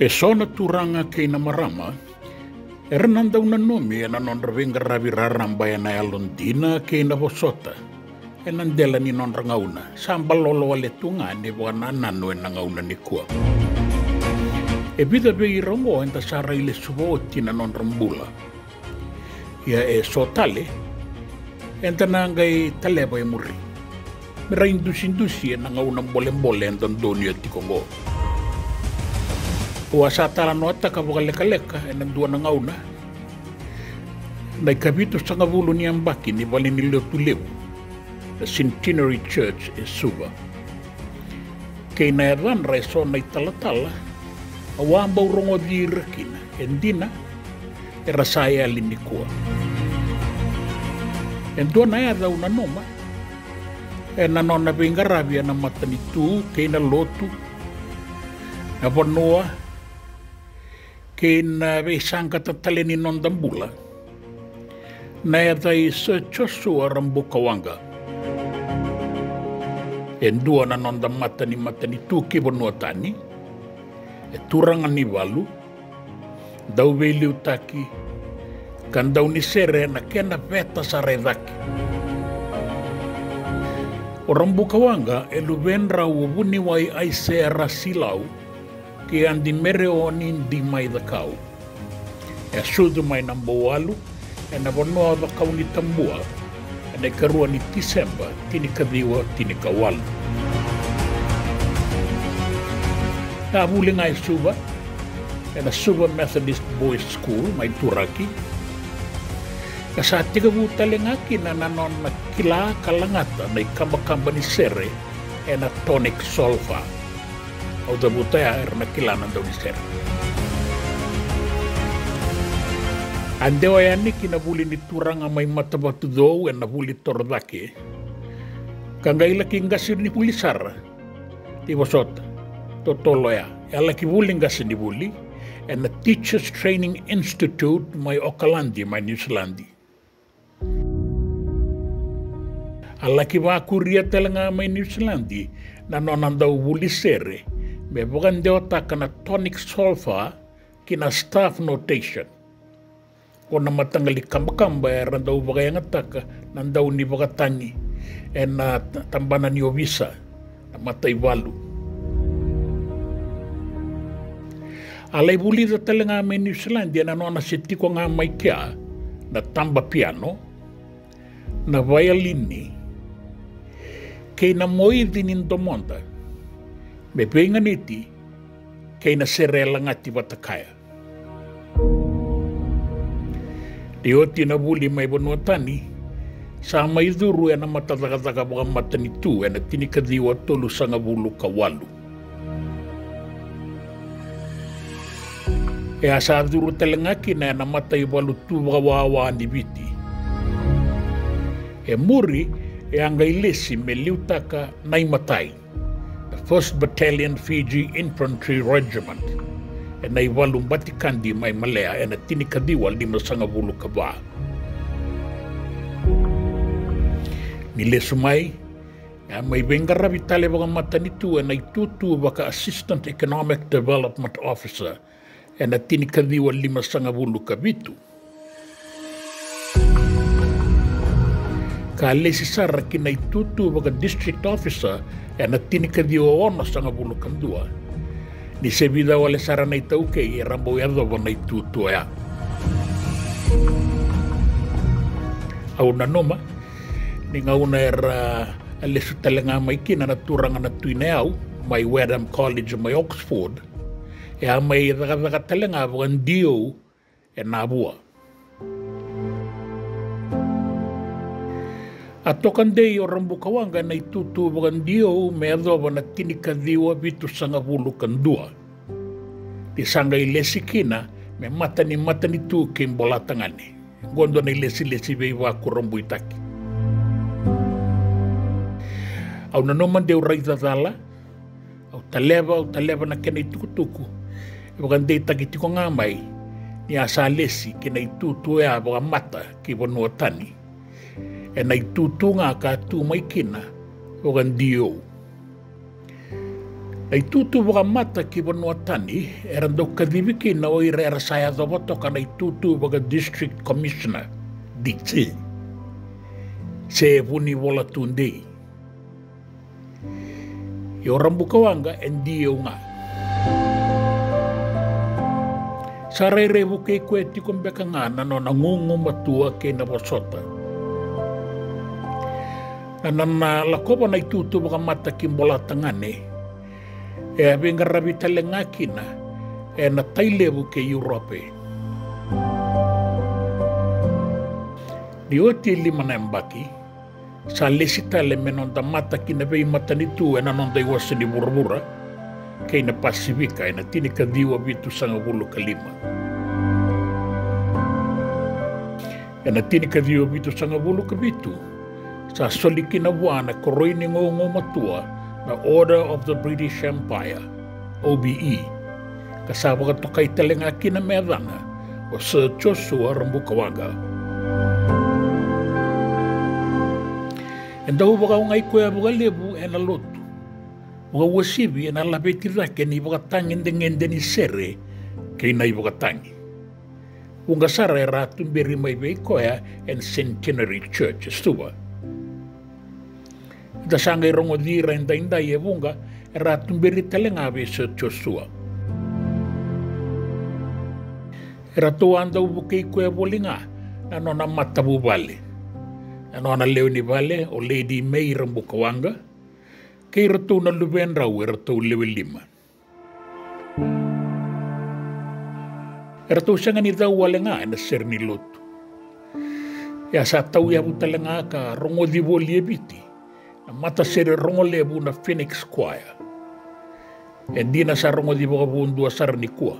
E sona turanga kei na marama, e renandau na nomi e na nonravenga ravi raramba e na alondina kei na vosota, e nandela ni nonrangauna, sambalolo ale tunga ne wana nano e nangauna ni kua. E vida vei rongo enta sara ile suvooti na nonrambula. Ia e sotale, enta nangai taleva e muri. Mera indusi e nangauna mbole enta ndoni ati kongo. Ua sa talanoa taka leka e nandua nangauna. Nai kavito sanga vulu ni ambaki ni vali ni Lutu levu. The Centenary Church e Suva. Kei na eranra e so nai talatala, a wamba urongo virakina, e ndina, e rasaya alinikua. E ndua na ea una noma, e nanona vengaravia na matanitu, kei na lotu, na vanoa, kei na veisanga tataleni nondambula, na ea i Sir Josua Rabukawaqa. E ndua na nonda matani tu ki vanua tani, e turanga ni walu, dau veli utaki, kan dau ni sere na kena veta sa redaki. O Rabukawaqa e luvenra uvuni wai aise rasilau, ki andi mere o nindi mai da kau. E sudu mai namba walu, e na vanua da kau ni tambua, e na karua ni Disemba, tini kadiwa, tini kawalu. Na vulinga e Suva, e na Suva Methodist Boys School, mai turaki. Ka sa tiga vutalengaki na nanon na kila kalangata na ikamba-kamba ni sere, e na tonic sulfur. Au da butaya er na kila na daw ni sere. Andewa yani kinabuli ni turanga may matabatu do e na vuli tordake. Kangaila kingasir ni pulisara. Di wasota. Totoloya. Ela ki vuli ngasir ni vuli. E na Teachers Training Institute may Auckland, may New Zealand. Ala ki vakuria telanga may New Zealand. Na nonandaw vuli sere. Me vagandeo taka na tonic sulfur kina staff notation. Kona matangali kamba-kamba e randau vagayangata nandau ni vagatangi e na tambana ni ovisa na matai walu. Alai vuli da talenga me New Zealand na nona se tiko ngā mai kia na tamba piano, na violini, kei na moithi nindomonda, me penganiti kei na serela ngati watakaya. Te oti na vuli mai vanua tani, sa mai dhuru e na matataka mga matani tu e na tinikadiwa tolu sanga vulu kawalu. E asa dhuru telengaki na na matai walu tu wawa ni viti. E muri e anga ilesi me liutaka nai matai, the 1st Battalion Fiji Infantry Regiment. E nai walum batikandi mai malea e na tinikadiwa lima sanga vulu kaba. Ni lesu mai, e mai vengara vitale waka matanitu e nai tutu waka Assistant Economic Development Officer e na tinikadiwa lima sanga vulu kabitu. Ka lesi sara ki nai tutu waka District Officer e na tinikadiwa ono sanga vulu kandua. Ni se vida wale sara nei tauke i rambo i adova nei tutua. Au na noma, ni ngauna lesu talenga mai kina na turanga na tuine au, mai Wadham College mai Oxford, e a mai daga talenga wakan dio e nabua. A tokandei o Rabukawaqa nei tutu wakan dio me adova na tinikadiwa vitu sanga vulu kandua. Di sanga i lesi kina me matani tu ke mbolatangani. Gondo na lesi vei waku rambuitaki. Au na noman deu raita dala, au taleva na kena i tukutuku. E wakandei takitiko ngā mai, ni asa lesi kena i tutu ea waka mata ki vanua tani. E nai tutu ngā ka tu mai kina wakan dio. Ai tutu waka mata ki wanua tani, era ndau kadhivi ki na oira era saya dhawato ka nai tutu waka District Commissioner, DT. Se vuni wala tundei. Yo Rabukawaqa endi o ngā. Sa reirewu kei koe tikombeka ngā nano na ngungu matua kei na wasota. Na lakopa nai tutu waka mata ki mbola tangane, e awenga rawi tale ngā kina, e na tailewu ke Europe. Ni oti lima na mbaki, sa lesi tale menonda mata kina vei matani tu e na nonda iwasa ni burabura, kei na Pasifika e na tini ka diwa vitu sanga wulu ka lima. E na tini ka diwa vitu sanga wulu ka vitu, sa solikina wana koroini ngongo matua na Order of the British Empire, OBE, kasama ka tokai talenga kina meadana o Sir Josua Rabukawaqa. E dahu waka ngai koe a waka lebu e na lotu, waka wasibi e na lapeti rake ni waka tangi ngende ni sere kei na i waka tangi. Unga sara e ratumberi mai wei koea and Centenary Church, stuwa. Da sanga i rongo dira inda e wunga e ratumberi talenga we Sir Josua. E ratua anda ubu kei koe wolinga na nona matabu vale. Na nona leoni vale o Lady May Rabukawaqa kei ratu na luwen rau e ratu lewe lima. E ratu sanga ni dau wale ngā e na ser ni Lutu. E asa tau ia talenga ka rongo divo lie biti. Mata sere rongo lebu na Phoenix Choir. E dina sa rongo di baka buundua sar ni kua.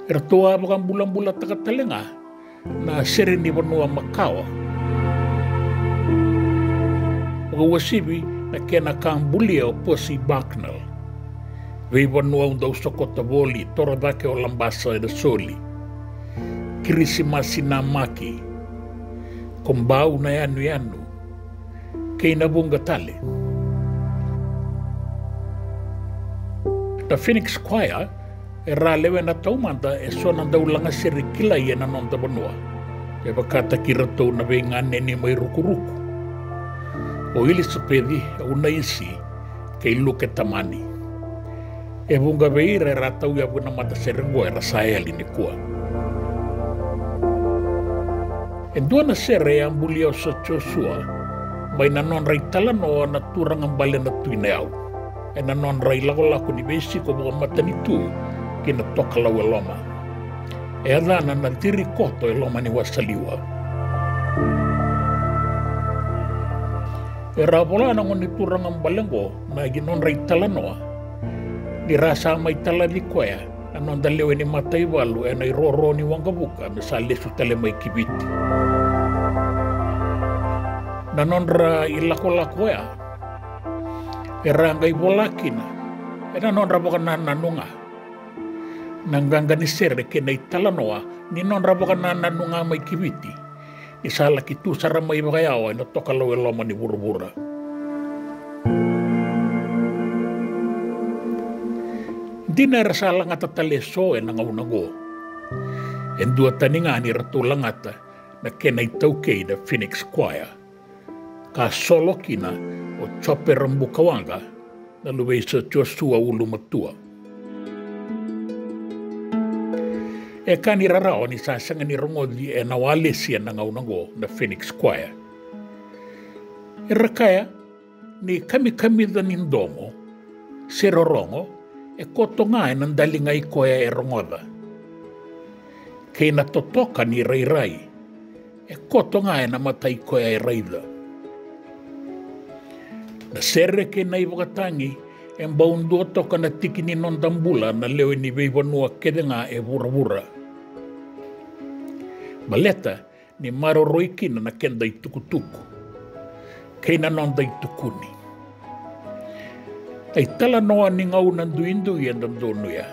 E ratoa baka bulan-bulan takatalenga na sere ni wanua makawa. Baka wasibi na kena kambulia o Percy Bucknell. Vei wanua unda usokota voli toradake o lambasa e da soli. Kirisimasi na maki. Kombau na yanu. Kei na bunga tale. Na Phoenix Choir e rā lewe na taumanda e sona daulanga seri kila i e na nonda wanua. E wakata ki ratou na vei ngā neni mai rukuruku. O Elisabeth e una isi kei luke tamani. E bunga vei re ratau ia wuna mata seri ngoe ra saeli ni kua. E duana sere e ambulia o Sir Josua mai na non rai talanoa na turangang bale na tuine au. E na non rai lako-lako ni besi ko mga matani tu ki na tokalau e loma. E adana na tiri koto e loma ni wasaliwa. E rapola na ngoni turangang balengo na ginon rai talanoa. Di rasa mai talani koea na non dalewe ni matai walu e na iroro ni wangabuka me sa lesu tale mai kibiti. Na nonra i lako-lako ea, e ranga i bolakina, e na nonra boka na nanunga. Nanganga ni sere ke na i talanoa, ni nonra boka na nanunga mai kibiti, ni sala ki tu sara mai bakayawa, na tokalau e loma ni burubura. Dina era sala ngata tale so e nangaunango. E dua taninga ni ratu langata, na ke na i taukei da Phoenix Choir. Ka solo kina o Chope Rabukawaqa na luwei Sir Josua ulu matua. E kani rarao ni sasanga ni rongodi e nawalesi na ngaunango na Phoenix Choir. E rakaya ni kami-kami da nindomo, serorongo, e koto nga e nandalinga i koea e rongoda. Kei na totoka ni rai-rai, e koto nga e namatay koea e raida. Na sere ke na iwakatangi, e mbaundua toka na tiki ni nondambula na leo ni veiwanua kedenga e vura-vura. Baleta ni maroroikina na kenda i tukutuku. Kei na nonda i tukuni. Ai talanoa ni ngau nanduindu i endandonuia.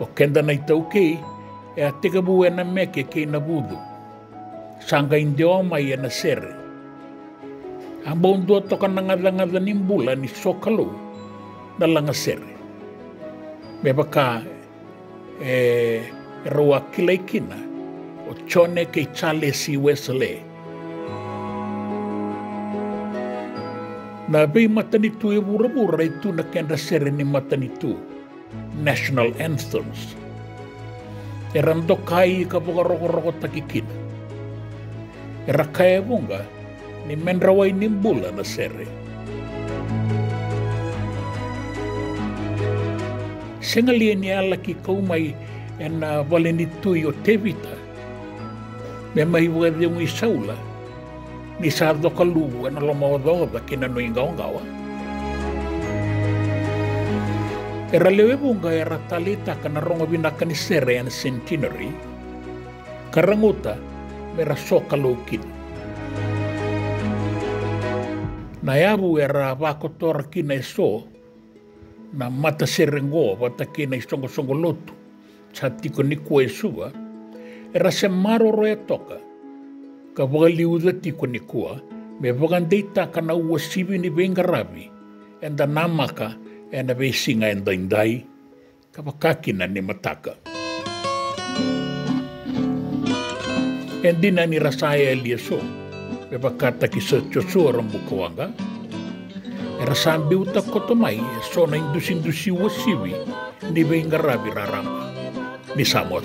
O kenda na i taukei, e a tekabu e na meke kei na vudu. Sanga indeo mai e na sere. Ambao dua toka nangadangada ni mbula ni sokalo na langa sere. Me baka rawa kilaikina o chone ke chale si wesale. Na bei matanitu e bura-bura itu na kenda sere ni matanitu national anthems. E randokai ka boka roko-roko takikina. E rakaya bunga ni menrawai ni mbula na sere. Sengalia ni alaki kaumai na valenitui o tevita. Me mai wade un isaula ni sa dokalu na lomaododa kina no ingaongawa. Era lewe bunga era talita kana rongo binaka ni sere and centenary. Karanguta mera sokalo kina. Na yabu era vakotora kina iso na mata serengo wata kina isongo-songo lotu sa tiko ni kua esua era se maro roe toka ka waliuda tiko ni kua me wagandeita kana ua sivi ni vengaravi enda namaka ena vesinga enda indai ka wakakina ni mataka. Endina ni rasaya elieso me wakata ki Sir Josua Rabukawaqa era sambiuta kotomai so na indusi ua sivi ni vengaravi rarama ni Samoa.